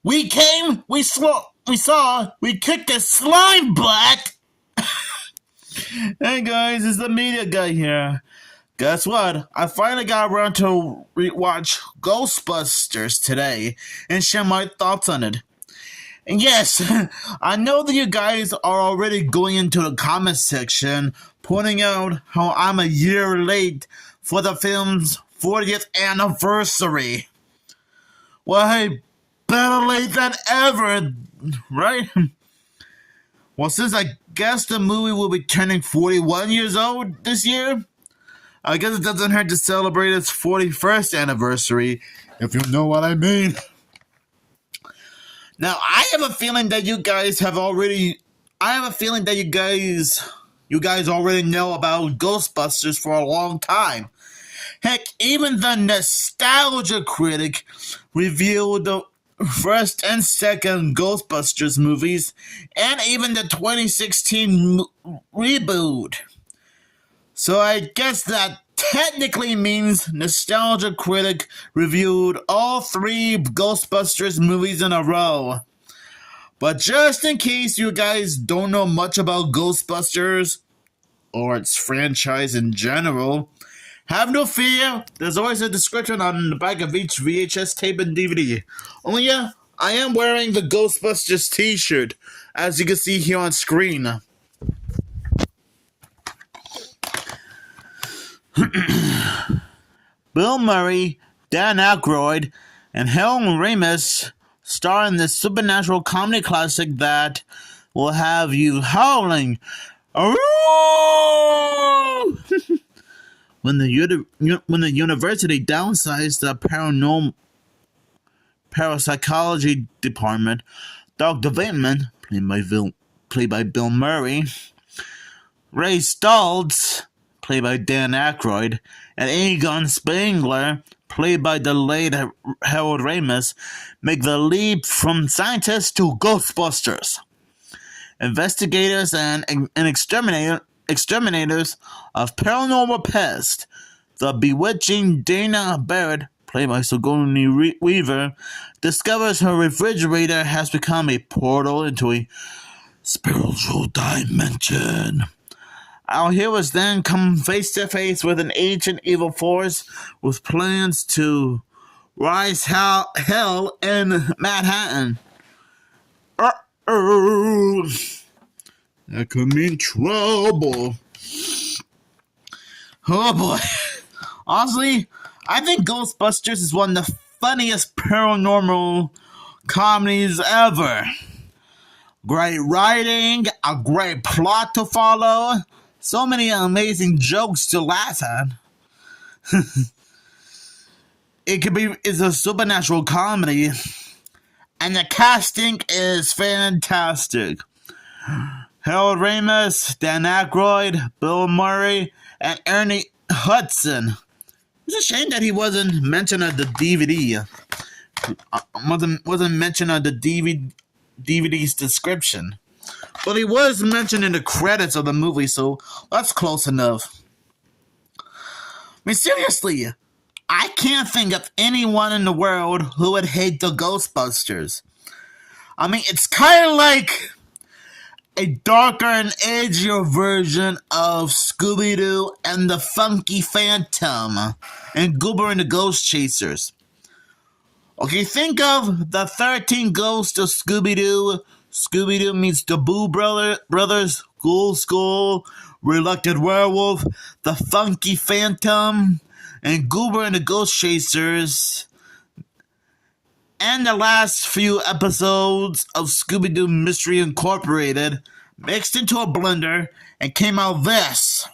We came, we saw, we kicked the slime butt! Hey guys, it's the media guy here. Guess what? I finally got around to rewatch Ghostbusters today and share my thoughts on it. And yes, I know that you guys are already going into the comment section pointing out how I'm a year late for the film's 40th anniversary. Well, hey, better late than ever, right? Well, since I guess the movie will be turning 41 years old this year, I guess it doesn't hurt to celebrate its 41st anniversary, if you know what I mean. Now, I have a feeling that you guys already know about Ghostbusters for a long time. Heck, even the Nostalgia Critic reviewed the first and second Ghostbusters movies, and even the 2016 reboot. So I guess that technically means Nostalgia Critic reviewed all three Ghostbusters movies in a row. But just in case you guys don't know much about Ghostbusters, or its franchise in general, have no fear, there's always a description on the back of each VHS tape and DVD. Only yeah, I am wearing the Ghostbusters t-shirt, as you can see here on screen. Bill Murray, Dan Aykroyd, and Harold Ramis star in this supernatural comedy classic that will have you howling when the university downsized the parapsychology department. Dr. Bateman, played by Bill Murray, Ray Stoltz, played by Dan Aykroyd, and Egon Spengler, played by the late Harold Ramis, make the leap from scientists to Ghostbusters. Investigators and exterminators of paranormal pests. The bewitching Dana Barrett, played by Sigourney Weaver, discovers her refrigerator has become a portal into a spiritual dimension. Our heroes then come face to face with an ancient evil force with plans to rise hell in Manhattan. That could mean trouble. Oh boy. Honestly, I think Ghostbusters is one of the funniest paranormal comedies ever. Great writing, a great plot to follow, so many amazing jokes to laugh at. It's a supernatural comedy, and the casting is fantastic. Harold Ramis, Dan Aykroyd, Bill Murray, and Ernie Hudson. It's a shame that he wasn't mentioned on the DVD. Wasn't mentioned on the DVD's description. But he was mentioned in the credits of the movie, so that's close enough. I mean, seriously, I can't think of anyone in the world who would hate the Ghostbusters. I mean, it's kind of like a darker and edgier version of Scooby-Doo and the Funky Phantom and Goober and the Ghost Chasers. Okay, think of the 13 Ghosts of Scooby-Doo. Scooby-Doo meets the Boo Brothers, Ghoul School, Reluctant Werewolf, the Funky Phantom, and Goober and the Ghost Chasers. And the last few episodes of Scooby-Doo Mystery Incorporated mixed into a blender and came out this.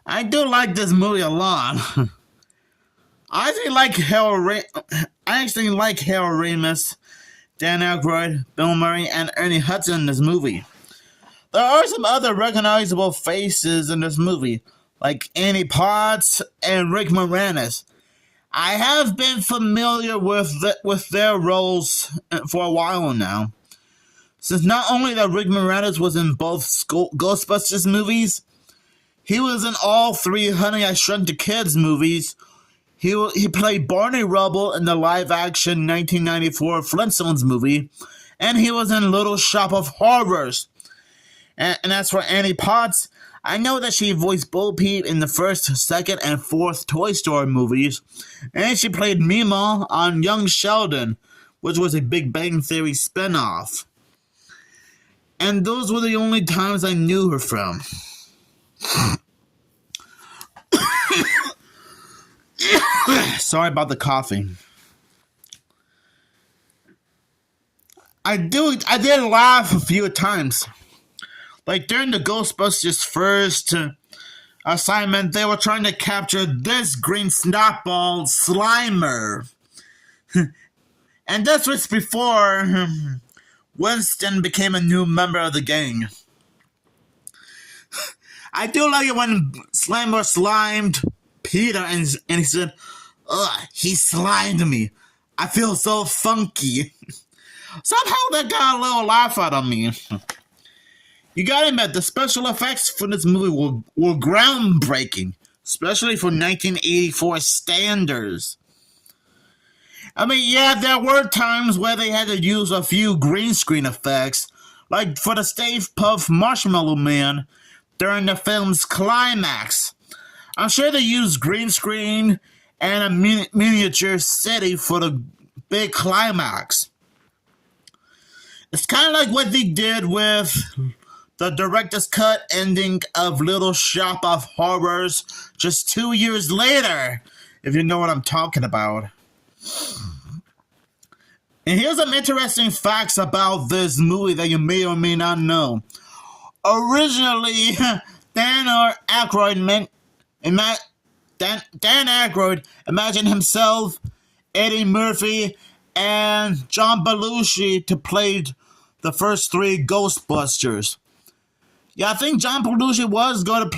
I do like this movie a lot. I actually like Harold Ramis, Dan Aykroyd, Bill Murray, and Ernie Hudson in this movie. There are some other recognizable faces in this movie, like Annie Potts and Rick Moranis. I have been familiar with their roles for a while now, since not only that Rick Moranis was in both Ghostbusters movies, He was in all three Honey, I Shrunk the Kids movies. He played Barney Rubble in the live-action 1994 Flintstones movie, and he was in Little Shop of Horrors. And as for Annie Potts, I know that she voiced Bo Peep in the first, second, and fourth Toy Story movies, and she played Mima on Young Sheldon, which was a Big Bang Theory spinoff. And those were the only times I knew her from. Sorry about the coughing. I did laugh a few times. Like during the Ghostbusters first assignment, they were trying to capture this green snotball Slimer. And this was before Winston became a new member of the gang. I do like it when Slimer slimed Peter and he said, "Ugh, he slimed me. I feel so funky." Somehow that got a little laugh out of me. You gotta admit, the special effects for this movie were groundbreaking, especially for 1984 standards. I mean, yeah, there were times where they had to use a few green screen effects, like for the Stay Puft Marshmallow Man during the film's climax. I'm sure they used green screen and a miniature city for the big climax. It's kind of like what they did with the director's cut ending of Little Shop of Horrors just 2 years later, if you know what I'm talking about. And here's some interesting facts about this movie that you may or may not know. Originally, Dan Aykroyd imagined himself, Eddie Murphy, and John Belushi to play the first three Ghostbusters. Yeah, I think John Belushi was going to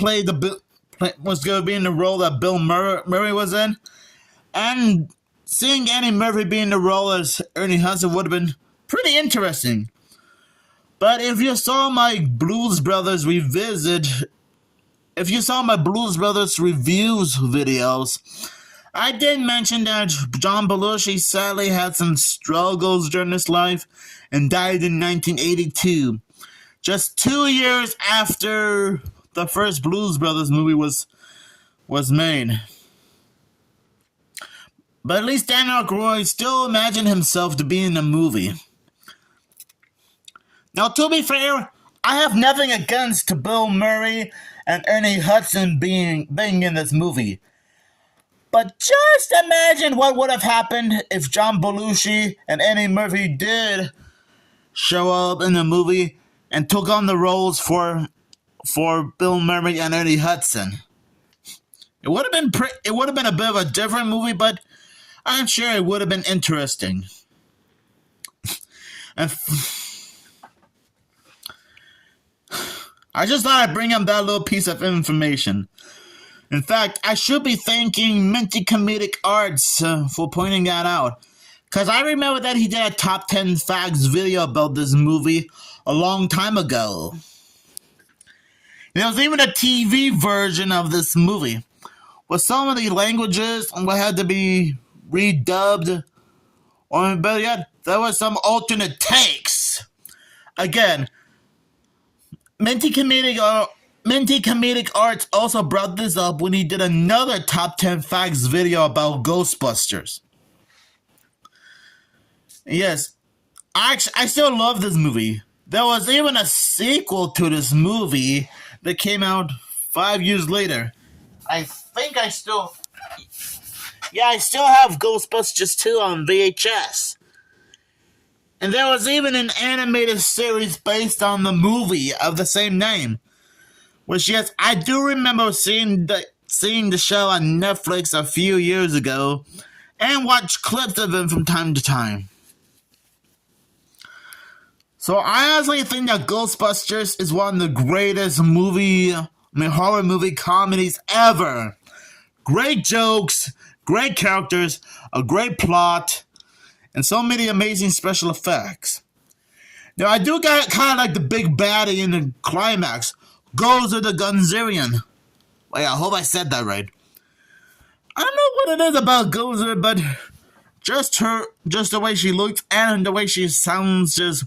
be in the role that Bill Murray was in, and seeing Eddie Murphy be in the role as Ernie Hudson would have been pretty interesting. But if you saw my Blues Brothers reviews videos, I did mention that John Belushi sadly had some struggles during his life and died in 1982, just 2 years after the first Blues Brothers movie was made. But at least Dan Aykroyd still imagined himself to be in the movie. Now, to be fair, I have nothing against Bill Murray and Ernie Hudson being in this movie. But just imagine what would have happened if John Belushi and Eddie Murphy did show up in the movie and took on the roles for Bill Murray and Ernie Hudson. It would have been a bit of a different movie, but I'm sure it would have been interesting. And I just thought I'd bring up that little piece of information. In fact, I should be thanking Minty Comedic Arts for pointing that out. Because I remember that he did a top 10 facts video about this movie a long time ago. There was even a TV version of this movie, with some of the languages had to be redubbed, or better yet, there were some alternate takes. Again, Minty Comedic Arts also brought this up when he did another top 10 facts video about Ghostbusters. Yes, I still love this movie. There was even a sequel to this movie that came out 5 years later. I still have Ghostbusters 2 on VHS. And there was even an animated series based on the movie of the same name. Which, yes, I do remember seeing the show on Netflix a few years ago and watch clips of it from time to time. So I honestly think that Ghostbusters is one of the greatest horror movie comedies ever. Great jokes, great characters, a great plot, and so many amazing special effects. Now, I do kind of like the big baddie in the climax, Gozer the Gunzerian. Wait, I hope I said that right. I don't know what it is about Gozer, but just the way she looks and the way she sounds, just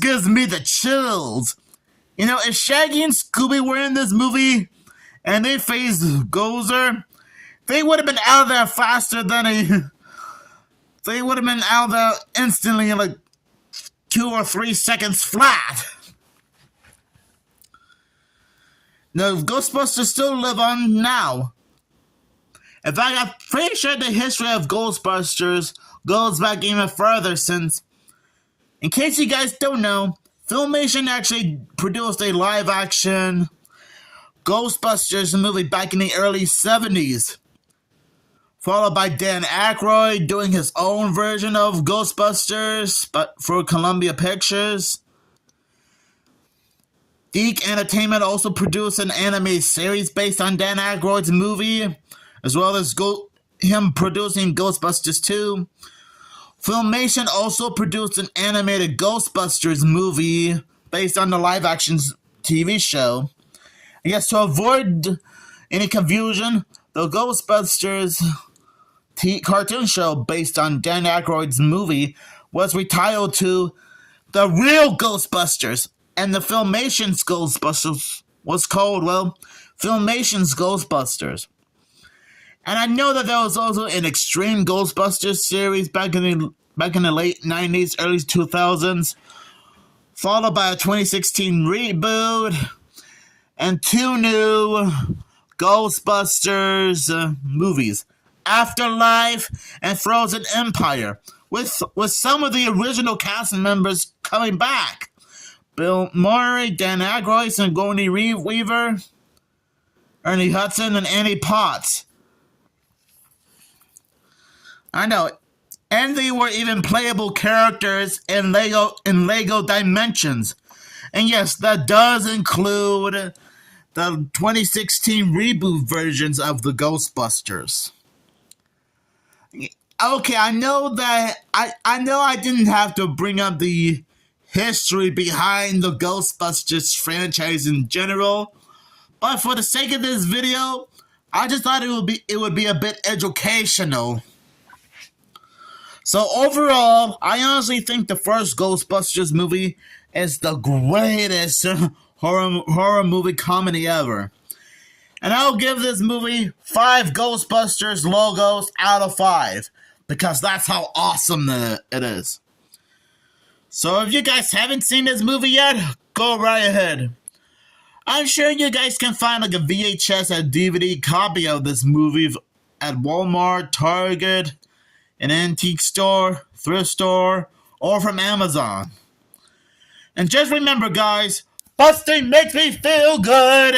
gives me the chills. You know, if Shaggy and Scooby were in this movie and they faced Gozer, they would have been out there faster than a. They would have been out there instantly in like 2 or 3 seconds flat. Now, Ghostbusters still live on now. In fact, I'm pretty sure the history of Ghostbusters goes back even further since, in case you guys don't know, Filmation actually produced a live-action Ghostbusters movie back in the early 70s, followed by Dan Aykroyd doing his own version of Ghostbusters but for Columbia Pictures. Geek Entertainment also produced an anime series based on Dan Aykroyd's movie, as well as him producing Ghostbusters 2. Filmation also produced an animated Ghostbusters movie based on the live-action TV show. I guess to avoid any confusion, the Ghostbusters cartoon show based on Dan Aykroyd's movie was retitled to The Real Ghostbusters, and the Filmation's Ghostbusters was called, well, Filmation's Ghostbusters. And I know that there was also an Extreme Ghostbusters series back in the late 90s, early 2000s, followed by a 2016 reboot, and 2 new Ghostbusters movies, Afterlife and Frozen Empire, with some of the original cast members coming back. Bill Murray, Dan Aykroyd, Sigourney Weaver, Ernie Hudson, and Annie Potts. I know. And they were even playable characters in Lego Dimensions. And yes, that does include the 2016 reboot versions of the Ghostbusters. Okay, I know that I know I didn't have to bring up the history behind the Ghostbusters franchise in general, but for the sake of this video, I just thought it would be a bit educational. So overall, I honestly think the first Ghostbusters movie is the greatest horror movie comedy ever. And I'll give this movie 5 Ghostbusters logos out of 5, because that's how awesome it is. So if you guys haven't seen this movie yet, go right ahead. I'm sure you guys can find like a VHS or DVD copy of this movie at Walmart, Target, an antique store, thrift store, or from Amazon. And just remember, guys, busting makes me feel good.